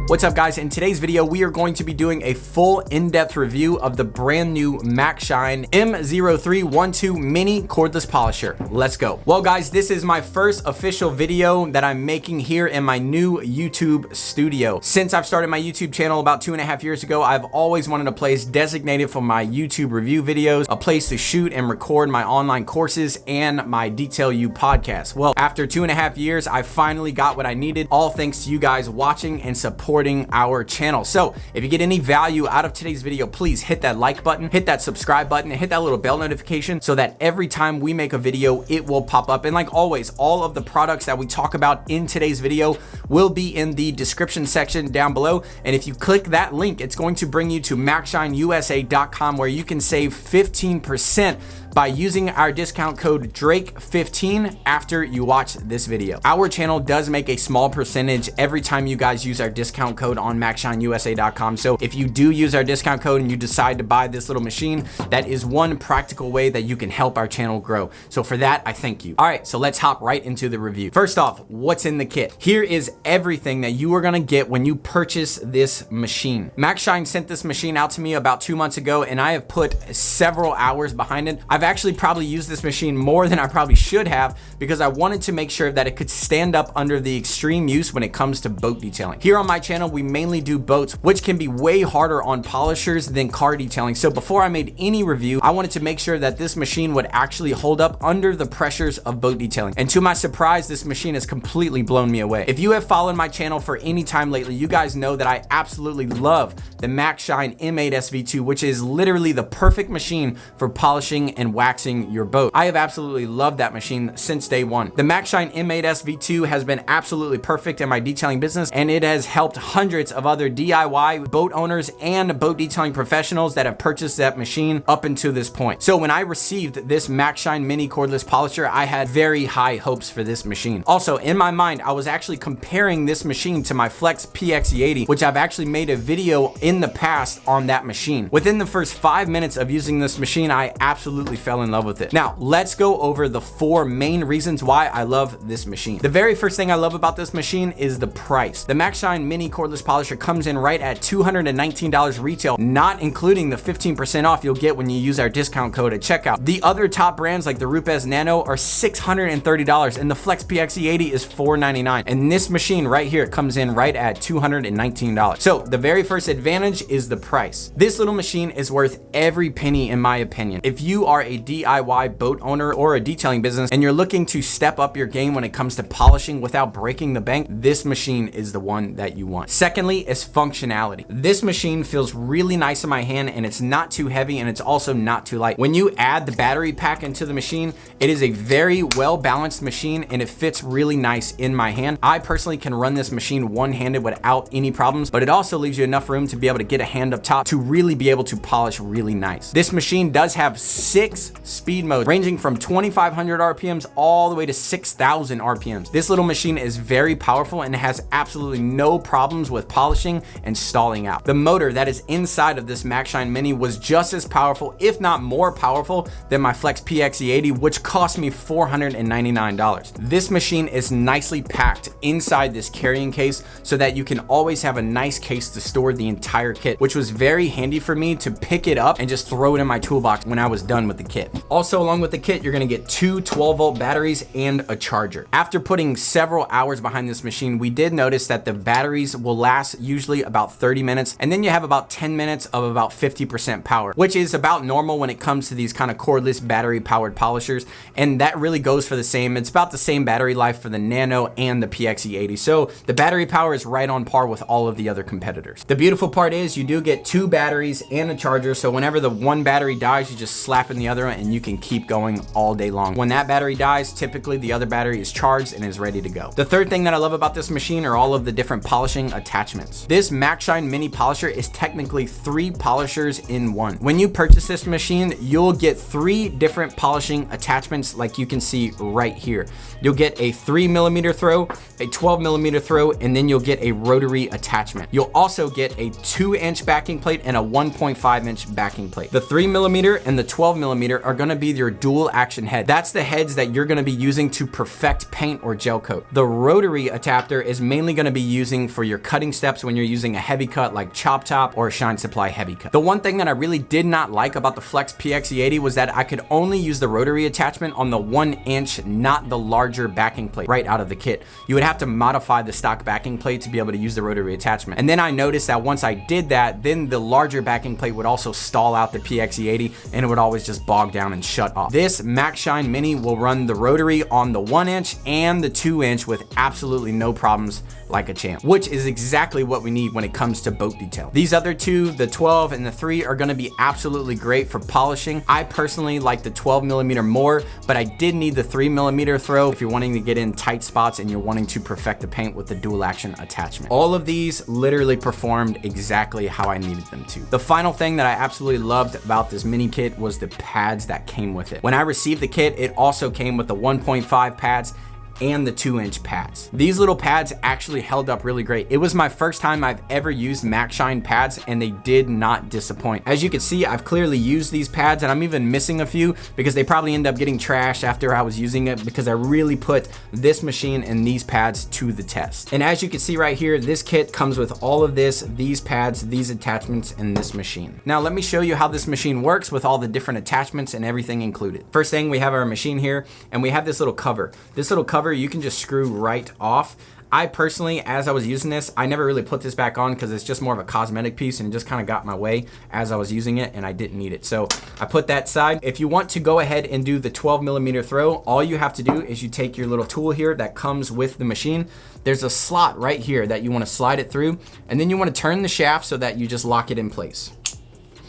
What's up guys? In today's video, we are going to be doing a full in-depth review of the brand new MaxShine M0312 mini cordless polisher. Let's go. Well guys, this is my first official video that I'm making here in my new YouTube studio. Since I've started my YouTube channel about 2.5 years ago, I've always wanted a place designated for my YouTube review videos, a place to shoot and record my online courses and my Detail You podcast. Well, after 2.5 years, I finally got what I needed, all thanks to you guys watching and supporting our channel. So if you get any value out of today's video, please hit that like button, hit that subscribe button, and hit that little bell notification so that every time we make a video, it will pop up. And like always, all of the products that we talk about in today's video will be in the description section down below. And if you click that link, it's going to bring you to MaxShineUSA.com where you can save 15% by using our discount code Drake15 after you watch this video. Our channel does make a small percentage every time you guys use our discount code on MaxShineUSA.com. So if you do use our discount code and you decide to buy this little machine, that is one practical way that you can help our channel grow. So for that, I thank you. All right, so let's hop right into the review. First off, what's in the kit? Here is everything that you are gonna get when you purchase this machine. MaxShine sent this machine out to me about 2 months ago, and I have put several hours behind it. I've actually probably used this machine more than I probably should have because I wanted to make sure that it could stand up under the extreme use when it comes to boat detailing. Here on my channel, we mainly do boats, which can be way harder on polishers than car detailing. So before I made any review, I wanted to make sure that this machine would actually hold up under the pressures of boat detailing. And to my surprise, this machine has completely blown me away. If you have followed my channel for any time lately, you guys know that I absolutely love the MaxShine M8sv2, which is literally the perfect machine for polishing and waxing your boat. I have absolutely loved that machine since day one. The MaxShine M8sv2 has been absolutely perfect in my detailing business, and it has helped hundreds of other DIY boat owners and boat detailing professionals that have purchased that machine up until this point. So when I received this MaxShine mini cordless polisher, I had very high hopes for this machine. Also, in my mind, I was actually comparing this machine to my Flex PX80, which I've actually made a video in the past on that machine. Within the first 5 minutes of using this machine, I absolutely fell in love with it. Now, let's go over the 4 main reasons why I love this machine. The very first thing I love about this machine is the price. The MaxShine mini cordless polisher comes in right at $219 retail, not including the 15% off you'll get when you use our discount code at checkout. The other top brands like the Rupes Nano are $630, and the Flex PX80 is $499. And this machine right here comes in right at $219. So the very first advantage is the price. This little machine is worth every penny in my opinion. If you are a DIY boat owner or a detailing business and you're looking to step up your game when it comes to polishing without breaking the bank, this machine is the one that you want. Secondly is functionality. This machine feels really nice in my hand, and it's not too heavy and it's also not too light. When you add the battery pack into the machine, it is a very well balanced machine and it fits really nice in my hand. I personally can run this machine one-handed without any problems, but it also leaves you enough room to be able to get a hand up top to really be able to polish really nice. This machine does have 6 speed modes ranging from 2,500 RPMs all the way to 6,000 RPMs. This little machine is very powerful and has absolutely no problems with polishing and stalling out. The motor that is inside of this MaxShine Mini was just as powerful, if not more powerful, than my Flex PX80, which cost me $499. This machine is nicely packed inside this carrying case so that you can always have a nice case to store the entire kit, which was very handy for me to pick it up and just throw it in my toolbox when I was done with the kit. Also, along with the kit, you're gonna get 2 12-volt batteries and a charger. After putting several hours behind this machine, we did notice that the batteries will last usually about 30 minutes, and then you have about 10 minutes of about 50% power, which is about normal when it comes to these kind of cordless battery powered polishers, and that really goes for the same. It's about the same battery life for the Nano and the PX80, so the battery power is right on par with all of the other competitors. The beautiful part is you do get 2 batteries and a charger, so whenever the one battery dies, you just slap in the other one and you can keep going all day long. When that battery dies, typically the other battery is charged and is ready to go. The third thing that I love about this machine are all of the different polishing attachments. This MaxShine mini polisher is technically 3 polishers in one. When you purchase this machine, you'll get 3 different polishing attachments like you can see right here. You'll get a 3mm throw, a 12mm throw, and then you'll get a rotary attachment. You'll also get a 2-inch backing plate and a 1.5-inch backing plate. The 3mm and the 12mm millimeter are gonna be your dual action head. That's the heads that you're gonna be using to perfect paint or gel coat. The rotary adapter is mainly gonna be using for your cutting steps when you're using a heavy cut like Chop Top or Shine Supply heavy cut. The one thing that I really did not like about the Flex PXE80 was that I could only use the rotary attachment on the 1-inch, not the larger backing plate right out of the kit. You would have to modify the stock backing plate to be able to use the rotary attachment. And then I noticed that once I did that, then the larger backing plate would also stall out the PXE80 and it would always just bog down and shut off. This MaxShine Mini will run the rotary on the 1-inch and the 2-inch with absolutely no problems like a champ, which is exactly what we need when it comes to boat detail. These other two, the 12 and the 3, are gonna be absolutely great for polishing. I personally like the 12 millimeter more, but I did need the 3 millimeter throw if you're wanting to get in tight spots and you're wanting to perfect the paint with the dual action attachment. All of these literally performed exactly how I needed them to. The final thing that I absolutely loved about this mini kit was the pads that came with it. When I received the kit, it also came with the 1.5 pads and the 2-inch pads. These little pads actually held up really great. It was my first time I've ever used MaxShine pads and they did not disappoint. As you can see, I've clearly used these pads and I'm even missing a few because they probably end up getting trashed after I was using it because I really put this machine and these pads to the test. And as you can see right here, this kit comes with all of this, these pads, these attachments, and this machine. Now let me show you how this machine works with all the different attachments and everything included. First thing, we have our machine here and we have this little cover. This little cover you can just screw right off. I personally, as I was using this, I never really put this back on because it's just more of a cosmetic piece and it just kind of got in my way as I was using it and I didn't need it. So I put that aside. If you want to go ahead and do the 12 millimeter throw, all you have to do is you take your little tool here that comes with the machine. There's a slot right here that you want to slide it through and then you want to turn the shaft so that you just lock it in place.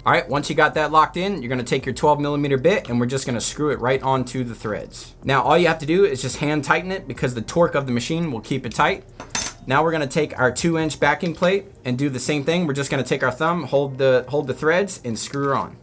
All right, once you got that locked in, you're gonna take your 12 millimeter bit and we're just gonna screw it right onto the threads. Now, all you have to do is just hand tighten it because the torque of the machine will keep it tight. Now we're gonna take our 2-inch backing plate and do the same thing. We're just gonna take our thumb, hold the threads and screw her on.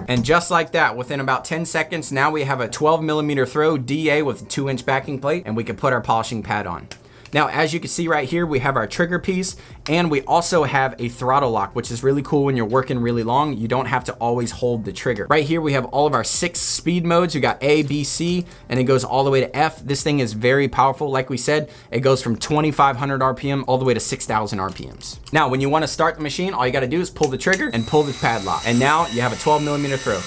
And just like that, within about 10 seconds, now we have a 12 millimeter throw DA with a 2-inch backing plate and we can put our polishing pad on. Now, as you can see right here, we have our trigger piece and we also have a throttle lock, which is really cool when you're working really long. You don't have to always hold the trigger. Right here, we have all of our 6 speed modes. You got A, B, C, and it goes all the way to F. This thing is very powerful. Like we said, it goes from 2,500 RPM all the way to 6,000 RPMs. Now, when you want to start the machine, all you got to do is pull the trigger and pull the padlock. And now you have a 12 millimeter throw.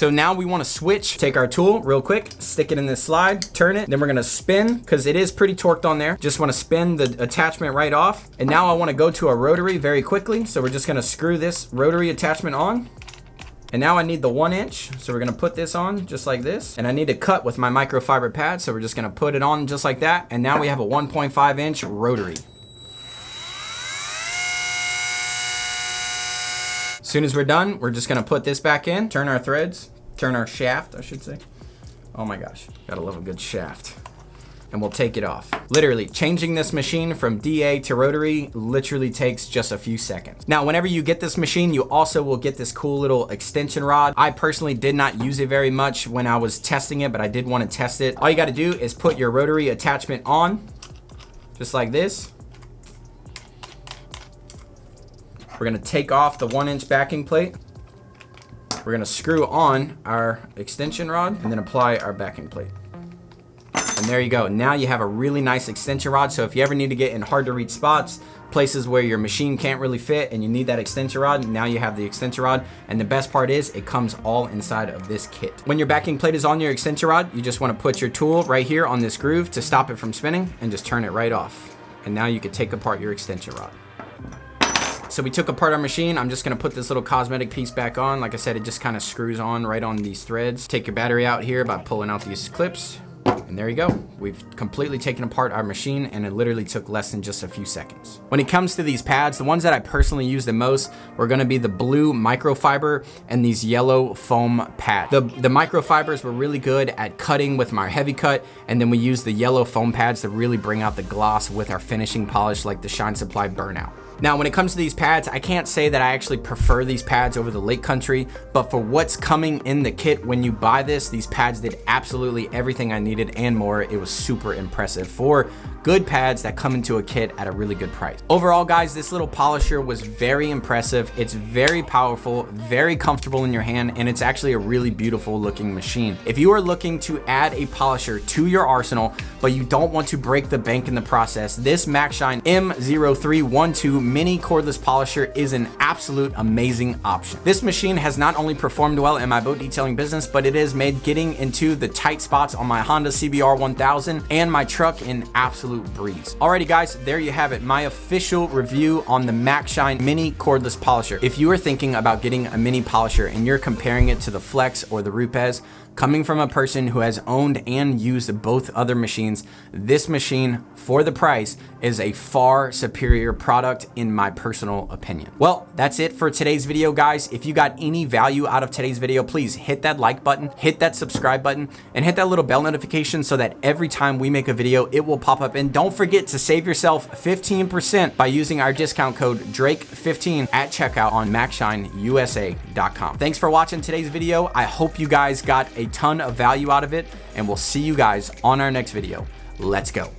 So now we want to switch, take our tool real quick, stick it in this slide, turn it, then we're going to spin because it is pretty torqued on there. Just want to spin the attachment right off. And now I want to go to a rotary very quickly. So we're just going to screw this rotary attachment on. And now I need the 1-inch. So we're going to put this on just like this. And I need to cut with my microfiber pad. So we're just going to put it on just like that. And now we have a 1.5-inch rotary. As soon as we're done, we're just gonna put this back in, turn our threads, turn our shaft, I should say. Oh my gosh, gotta love a good shaft. And we'll take it off. Literally, changing this machine from DA to rotary literally takes just a few seconds. Now, whenever you get this machine, you also will get this cool little extension rod. I personally did not use it very much when I was testing it, but I did want to test it. All you gotta do is put your rotary attachment on, just like this. We're gonna take off the 1-inch backing plate. We're gonna screw on our extension rod and then apply our backing plate. And there you go. Now you have a really nice extension rod. So if you ever need to get in hard to reach spots, places where your machine can't really fit and you need that extension rod, now you have the extension rod. And the best part is it comes all inside of this kit. When your backing plate is on your extension rod, you just wanna put your tool right here on this groove to stop it from spinning and just turn it right off. And now you can take apart your extension rod. So we took apart our machine. I'm just gonna put this little cosmetic piece back on. Like I said, it just kind of screws on right on these threads. Take your battery out here by pulling out these clips. And there you go. We've completely taken apart our machine and it literally took less than just a few seconds. When it comes to these pads, the ones that I personally use the most were gonna be the blue microfiber and these yellow foam pads. The microfibers were really good at cutting with my heavy cut, and then we used the yellow foam pads to really bring out the gloss with our finishing polish like the Shine Supply Burnout. Now, when it comes to these pads, I can't say that I actually prefer these pads over the Lake Country, but for what's coming in the kit when you buy this, these pads did absolutely everything I needed and more. It was super impressive for good pads that come into a kit at a really good price. Overall, guys, this little polisher was very impressive. It's very powerful, very comfortable in your hand, and it's actually a really beautiful looking machine. If you are looking to add a polisher to your arsenal, but you don't want to break the bank in the process, this MaxShine M0312 mini cordless polisher is an absolute amazing option. This machine has not only performed well in my boat detailing business, but it has made getting into the tight spots on my Honda CBR 1000 and my truck an absolute breeze. Alrighty guys, there you have it, my official review on the MaxShine mini cordless polisher. If you are thinking about getting a mini polisher and you're comparing it to the Flex or the Rupes, coming from a person who has owned and used both other machines, this machine for the price is a far superior product in my personal opinion. Well, that's it for today's video, guys. If you got any value out of today's video, please hit that like button, hit that subscribe button, and hit that little bell notification so that every time we make a video, it will pop up. And don't forget to save yourself 15% by using our discount code Drake15 at checkout on MaxShineUSA.com. Thanks for watching today's video. I hope you guys got a ton of value out of it, and we'll see you guys on our next video. Let's go.